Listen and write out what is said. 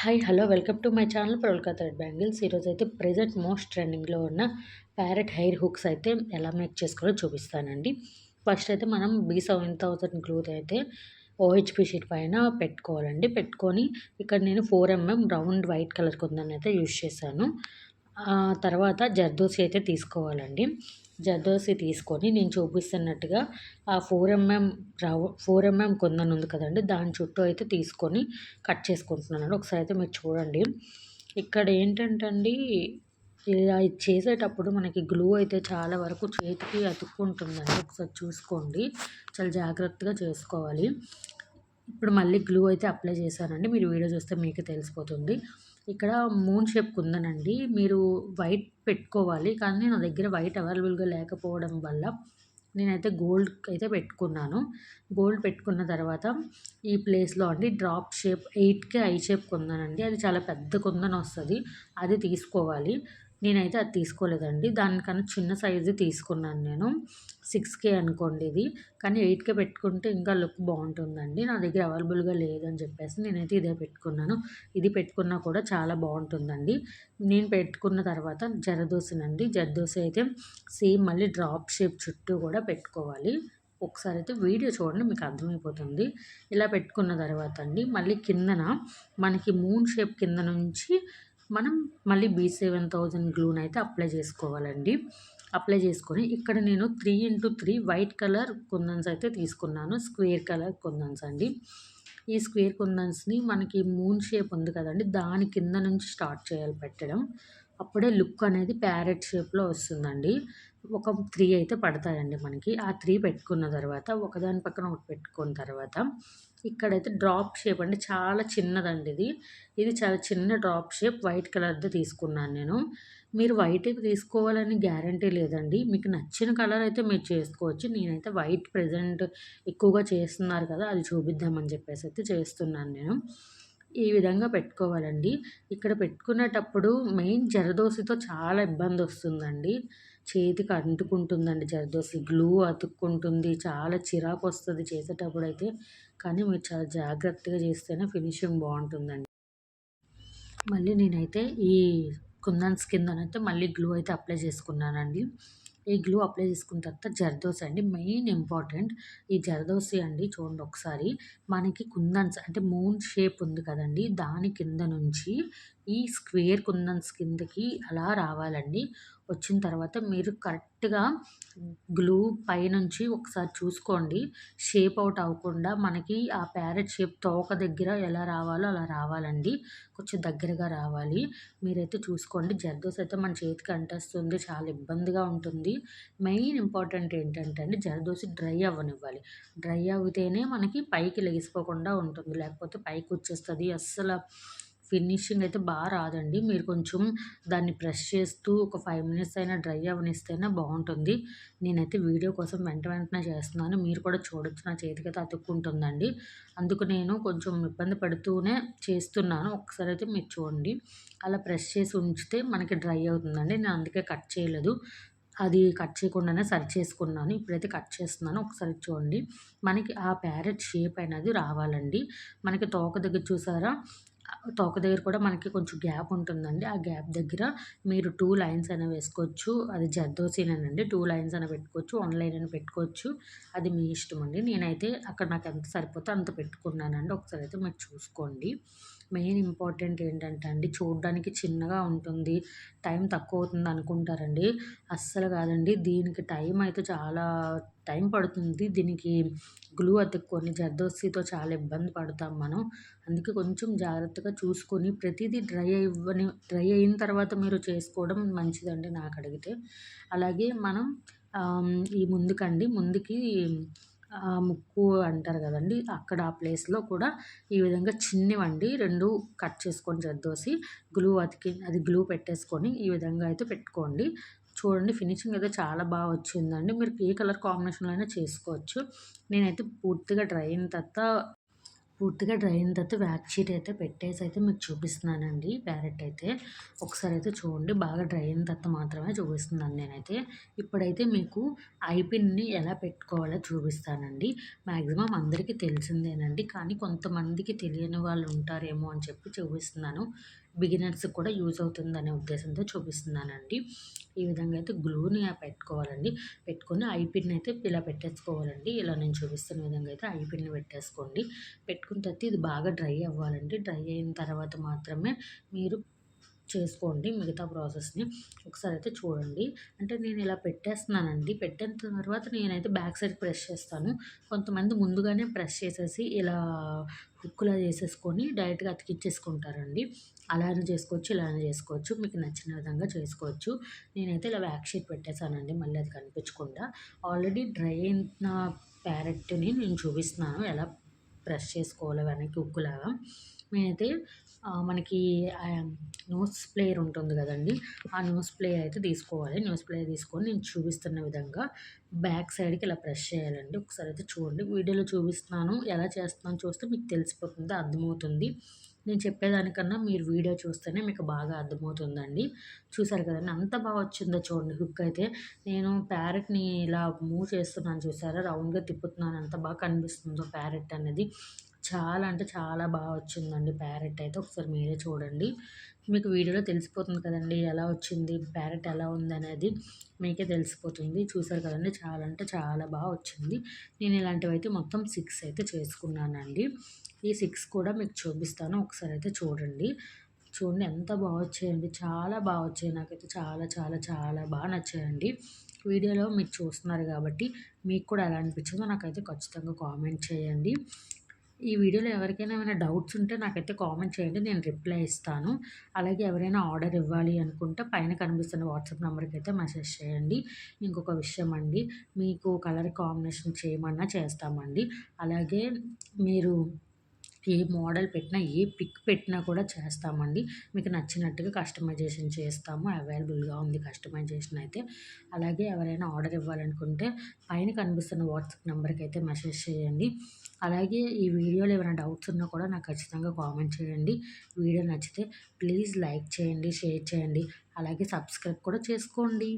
Hi! Hello! Welcome to my channel Pravalika thread bangles. ఈరోజైతే present most ట్రెండింగ్‌లో ఉన్న parrot hair hooks అయితే ఎలా మేక్ చేసుకోవాలో చూపిస్తానండి. ఫస్ట్ అయితే మనం B7000 గ్లూత్ అయితే ఓహెచ్‌పి షీట్ పైన పెట్టుకోవాలండి. పెట్టుకొని ఇక్కడ నేను 4 రౌండ్ వైట్ కలర్ కుందనైతే యూజ్ చేశాను. తర్వాత జర్దోసి అయితే తీసుకోవాలండి. జర్దోసి తీసుకొని నేను చూపిస్తున్నట్టుగా ఆ 4 కుందన్ ఉంది కదండీ! దాని చుట్టూ అయితే తీసుకొని కట్ చేసుకుంటున్నానండి. ఒకసారి అయితే మీరు చూడండి. ఇక్కడ ఏంటంటే అండి, ఇలా ఇది చేసేటప్పుడు మనకి గ్లూ అయితే చాలా వరకు చేతికి అతుక్కుంటుందండి. ఒకసారి చూసుకోండి. చాలా జాగ్రత్తగా చేసుకోవాలి. ఇప్పుడు మళ్ళీ గ్లూ అయితే అప్లై చేశానండి. మీరు వీడియో చూస్తే మీకే తెలిసిపోతుంది. ఇక్కడ మూన్ షేప్ కుందనండి. మీరు వైట్ పెట్టుకోవాలి. కానీ నా దగ్గర వైట్ అవైలబుల్‌గా లేకపోవడం వల్ల నేనైతే గోల్డ్ అయితే పెట్టుకున్నాను. గోల్డ్ పెట్టుకున్న తర్వాత ఈ ప్లేస్‌లో అండి డ్రాప్ షేప్ 8కి ఐ షేప్ కుందనండి. అది చాలా పెద్ద కుందనొస్తది. అది తీసుకోవాలి. నేనైతే అది తీసుకోలేదండి. దానికన్నా చిన్న సైజు తీసుకున్నాను నేను. 6కే అనుకోండి ఇది. కానీ 8కే పెట్టుకుంటే ఇంకా లుక్ బావుంటుందండి. నా దగ్గర అవైలబుల్‌గా లేదని చెప్పేసి నేనైతే ఇదే పెట్టుకున్నాను. ఇది పెట్టుకున్నా కూడా చాలా బావుంటుందండి. నేను పెట్టుకున్న తర్వాత జరదోసినండి. జరదోసి అయితే సేమ్ మళ్ళీ డ్రాప్ షేప్ చుట్టూ కూడా పెట్టుకోవాలి. ఒకసారి అయితే వీడియో చూడండి మీకు అర్థమైపోతుంది. ఇలా పెట్టుకున్న తర్వాత అండి మళ్ళీ కిందన మనకి మూన్ షేప్ కింద నుంచి మనం మళ్ళీ B7000 గ్లూనైతే అప్లై చేసుకోవాలండి. అప్లై చేసుకొని ఇక్కడ నేను 3x3 వైట్ కలర్ కుందన్స్ అయితే తీసుకున్నాను. స్క్వేర్ కలర్ కుందన్స్ అండి. ఈ స్క్వేర్ కుందన్స్‌ని మనకి మూన్ షేప్ ఉంది కదండీ! దాని కింద నుంచి స్టార్ట్ చేయాలి పెట్టడం. అప్పుడే లుక్ అనేది ప్యారెట్ షేప్‌లో వస్తుందండి. ఒక 3 అయితే పడతాయండి మనకి. ఆ 3 పెట్టుకున్న తర్వాత ఒకదాని పక్కన ఒకటి పెట్టుకున్న తర్వాత ఇక్కడైతే డ్రాప్ షేప్ అండి. చాలా చిన్నదండి ఇది. ఇది చాలా చిన్న డ్రాప్ షేప్ వైట్ కలర్‌ది తీసుకున్నాను నేను. మీరు వైటే తీసుకోవాలని గ్యారంటీ లేదండి. మీకు నచ్చిన కలర్ అయితే మీరు చేసుకోవచ్చు. నేనైతే వైట్ ప్రెజెంట్ ఎక్కువగా చేస్తున్నారు కదా! అది చూపిద్దామని చెప్పేసి అయితే చేస్తున్నాను నేను. ఈ విధంగా పెట్టుకోవాలండి. ఇక్కడ పెట్టుకునేటప్పుడు మెయిన్ జరదోసితో చాలా ఇబ్బందొస్తుందండి. చేతికి అంటుకుంటుందండి జరదోసి. గ్లూ అతుక్కుంటుంది. చాలా చిరాకొస్తది చేసేటప్పుడైతే. కానీ మీరు చాలా జాగ్రత్తగా చేస్తేనే ఫినిషింగ్ బావుంటుందండి. మళ్ళీ నేనైతే ఈ కుందన్స్ కిందనైతే మళ్ళీ గ్లూ అయితే అప్లై చేసుకున్నానండి. ఈ గ్లూ అప్లై చేసుకున్న తర్వాత జర్దోసి అండి మెయిన్ ఇంపార్టెంట్. ఈ జర్దోసి అండి చూడండి ఒకసారి మనకి కుందన్స్ అంటే మూన్ షేప్ ఉంది కదండీ! దాని కింద నుంచి ఈ స్క్వేర్ కుందన్స్ కిందకి అలా రావాలండి. వచ్చిన తర్వాత మీరు కరెక్ట్‌గా గ్లూ పైనుంచి ఒకసారి చూసుకోండి. షేప్ అవుట్ అవ్వకుండా మనకి ఆ ప్యారెట్ షేప్ తోక దగ్గర ఎలా రావాలో అలా రావాలండి. కొంచెం దగ్గరగా రావాలి. మీరైతే చూసుకోండి. జర్దోసి అయితే మన చేతికి అంటేస్తుంది. చాలా ఇబ్బందిగా ఉంటుంది. మెయిన్ ఇంపార్టెంట్ ఏంటంటే అండి జరదోసి డ్రై అవ్వనివ్వాలి. డ్రై అవితేనే మనకి పైకి లెగిసిపోకుండా ఉంటుంది. లేకపోతే పైకొచ్చేస్తది. అస్సల ఫినిషింగ్ అయితే రాదండి. మీరు కొంచెం దాన్ని ప్రెస్ చేస్తూ ఒక 5 మినిట్స్ అయినా డ్రై అవ్వనిస్తేనే బావుంటుంది. నేనైతే వీడియో కోసం వెంటనే చేస్తున్నాను. మీరు కూడా చూడొచ్చు. నా చేతికైతే అతుక్కుంటుందండి. అందుకు నేను కొంచెం ఇబ్బంది పడుతూనే చేస్తున్నాను. ఒకసారి అయితే మీరు చూడండి. అలా ప్రెస్ చేసి ఉంచితే మనకి డ్రై అవుతుందండి. నేను అందుకే కట్ చేయలేదు. అది కట్ చేయకుండానే సరి చేసుకున్నాను. ఇప్పుడైతే కట్ చేస్తున్నాను. ఒకసారి చూడండి. మనకి ఆ ప్యారెట్ షేప్ అనేది రావాలండి. మనకి తోక దగ్గర చూసారా? తోక దగ్గర కూడా మనకి కొంచెం గ్యాప్ ఉంటుందండి. ఆ గ్యాప్ దగ్గర మీరు 2 లైన్స్ అయినా వేసుకోవచ్చు. అది జర్దోసీనేనండి. 2 లైన్స్ అయినా పెట్టుకోవచ్చు. 1 లైన్ అయినా పెట్టుకోవచ్చు. అది మీ ఇష్టమండి. నేనైతే అక్కడ నాకు ఎంత సరిపోతే అంత పెట్టుకున్నానండి. ఒకసారి అయితే మీరు చూసుకోండి. మెయిన్ ఇంపార్టెంట్ ఏంటంటే అండి చూడ్డానికి చిన్నగా ఉంటుంది. టైం తక్కువ అవుతుంది అనుకుంటారండి. అస్సలు కాదండి. దీనికి టైం అయితే చాలా టైం పడుతుంది. దీనికి గ్లూ అతుక్కొని జర్దోసితో చాలా ఇబ్బంది పడతాం మనం. అందుకే కొంచెం జాగ్రత్తగా చూసుకొని ప్రతీదీ డ్రై అయిన తర్వాత మీరు చేసుకోవడం మంచిదండి నాకడిగితే. అలాగే మనం ఈ ముందుకి ముక్కు అంటారు కదండీ! అక్కడ ఆ ప్లేస్‌లో కూడా ఈ విధంగా చిన్నవండి 2 కట్ చేసుకొని జర్దోసి అది గ్లూ పెట్టేసుకొని ఈ విధంగా అయితే పెట్టుకోండి. చూడండి ఫినిషింగ్ అయితే చాలా వచ్చిందండి. మీరు ఏ కలర్ కాంబినేషన్‌లో అయినా చేసుకోవచ్చు. నేనైతే పూర్తిగా డ్రై అయిన తర్వాత పూర్తిగా డ్రై అయిన తర్వాత వ్యాక్స్ షీట్ అయితే పెట్టేసి అయితే మీకు చూపిస్తున్నానండి ప్యారెట్ అయితే. ఒకసారి అయితే చూడండి, బాగా డ్రై అయిన తర్వాత మాత్రమే చూపిస్తున్నాను నేనైతే. ఇప్పుడైతే మీకు ఐ పిన్‌ని ఎలా పెట్టుకోవాలో చూపిస్తానండి. మాక్సిమం అందరికీ తెలిసిందేనండి. కానీ కొంతమందికి తెలియని వాళ్ళు ఉంటారేమో అని చెప్పి చూపిస్తున్నాను. బిగినర్స్‌కి కూడా యూజ్ అవుతుందనే ఉద్దేశంతో చూపిస్తున్నానండి. ఈ విధంగా అయితే గ్లూని పెట్టుకోవాలండి. పెట్టుకొని ఐ పిన్ అయితే ఇలా పెట్టేసుకోవాలండి. ఇలా నేను చూపిస్తున్న విధంగా అయితే ఐ పిన్ పెట్టేసుకోండి. పెట్టుకున్న తర్వాత ఇది బాగా డ్రై అవ్వాలండి. డ్రై అయిన తర్వాత మాత్రమే మీరు చేసుకోండి మిగతా ప్రాసెస్‌ని. ఒకసారయితే చూడండి. అంటే నేను ఇలా పెట్టేస్తున్నానండి. పెట్టిన తర్వాత నేనైతే బ్యాక్ సైడ్ ప్రెస్ చేస్తాను. కొంతమంది ముందుగానే ప్రెస్ చేసేసి ఇలా హుక్‌లా చేసేసుకొని డైరెక్ట్‌గా అతికిచ్చేసుకుంటారండి. అలా అయినా చేసుకోవచ్చు, ఇలా అయినా చేసుకోవచ్చు. మీకు నచ్చిన విధంగా చేసుకోవచ్చు. నేనైతే ఇలా వ్యాక్స్ షీట్ పెట్టేసానండి మళ్ళీ అది కనిపించకుండా. ఆల్రెడీ డ్రై అయిన ప్యారెట్‌ని నేను చూపిస్తున్నాను ఎలా ప్రెస్ చేసుకోవాలో వెనక్కి హుక్‌లాగా. నేనైతే మనకి నోస్ ప్లేయర్ ఉంటుంది కదండీ! ఆ నోస్ ప్లేయర్ అయితే తీసుకోవాలి. నోస్ ప్లేయర్ తీసుకొని నేను చూపిస్తున్న విధంగా బ్యాక్ సైడ్‌కి ఇలా ప్రెస్ చేయాలండి. ఒకసారి అయితే చూడండి. వీడియోలో చూపిస్తున్నాను. ఎలా చేస్తున్నానో చూస్తే మీకు తెలిసిపోతుంది, అర్థమవుతుంది. నేను చెప్పేదానికన్నా మీరు వీడియో చూస్తేనే మీకు బాగా అర్థమవుతుందండి. చూసారు కదండీ! అంత బాగా వచ్చిందో చూడండి హుక్ అయితే. నేను ప్యారెట్‌ని ఇలా మూవ్ చేస్తున్నాను చూసారా? రౌండ్‌గా తిప్పుతున్నాను. ఎంత బాగా కనిపిస్తుందో ప్యారెట్ అనేది. చాలా అంటే చాలా బాగా వచ్చిందండి ప్యారెట్ అయితే. ఒకసారి మీరే చూడండి. మీకు వీడియోలో తెలిసిపోతుంది కదండీ! ఎలా వచ్చింది, ప్యారెట్ ఎలా ఉందనేది మీకే తెలిసిపోతుంది. చూసారు కదండీ! చాలా అంటే చాలా బాగా వచ్చింది. నేను ఇలాంటివైతే మొత్తం 6 అయితే చేసుకున్నానండి. ఈ 6 కూడా మీకు చూపిస్తాను. ఒకసారి అయితే చూడండి. చూడండి ఎంత బాగా వచ్చాయండి. చాలా బాగా వచ్చాయి. నాకైతే చాలా చాలా చాలా బాగా నచ్చాయండి. వీడియోలో మీరు చూస్తున్నారు కాబట్టి మీకు కూడా ఎలా అనిపించిందో నాకైతే ఖచ్చితంగా కామెంట్ చేయండి. ఈ వీడియోలో ఎవరికైనా ఏమైనా డౌట్స్ ఉంటే నాకైతే కామెంట్ చేయండి. నేను రిప్లై ఇస్తాను. అలాగే ఎవరైనా ఆర్డర్ ఇవ్వాలి అనుకుంటే పైన కనిపిస్తున్న వాట్సాప్ నంబర్‌కి అయితే మెసేజ్ చేయండి. ఇంకొక విషయం అండి, మీకు కలర్ కాంబినేషన్ చేయమన్నా చేస్తామండి. అలాగే మీరు ఏ మోడల్ పెట్టినా, ఏ పిక్ పెట్టినా కూడా చేస్తామండి. మీకు నచ్చినట్టుగా కస్టమైజేషన్ చేస్తాము. అవైలబుల్‌గా ఉంది కస్టమైజేషన్ అయితే. అలాగే ఎవరైనా ఆర్డర్ ఇవ్వాలనుకుంటే పైన కనిపిస్తున్న వాట్సాప్ నంబర్‌కి అయితే మెసేజ్ చేయండి. అలాగే ఈ వీడియోలో ఏమైనా డౌట్స్ ఉన్నా కూడా నాకు ఖచ్చితంగా కామెంట్ చేయండి. వీడియో నచ్చితే ప్లీజ్ లైక్ చేయండి, షేర్ చేయండి. అలాగే సబ్స్క్రైబ్ కూడా చేసుకోండి.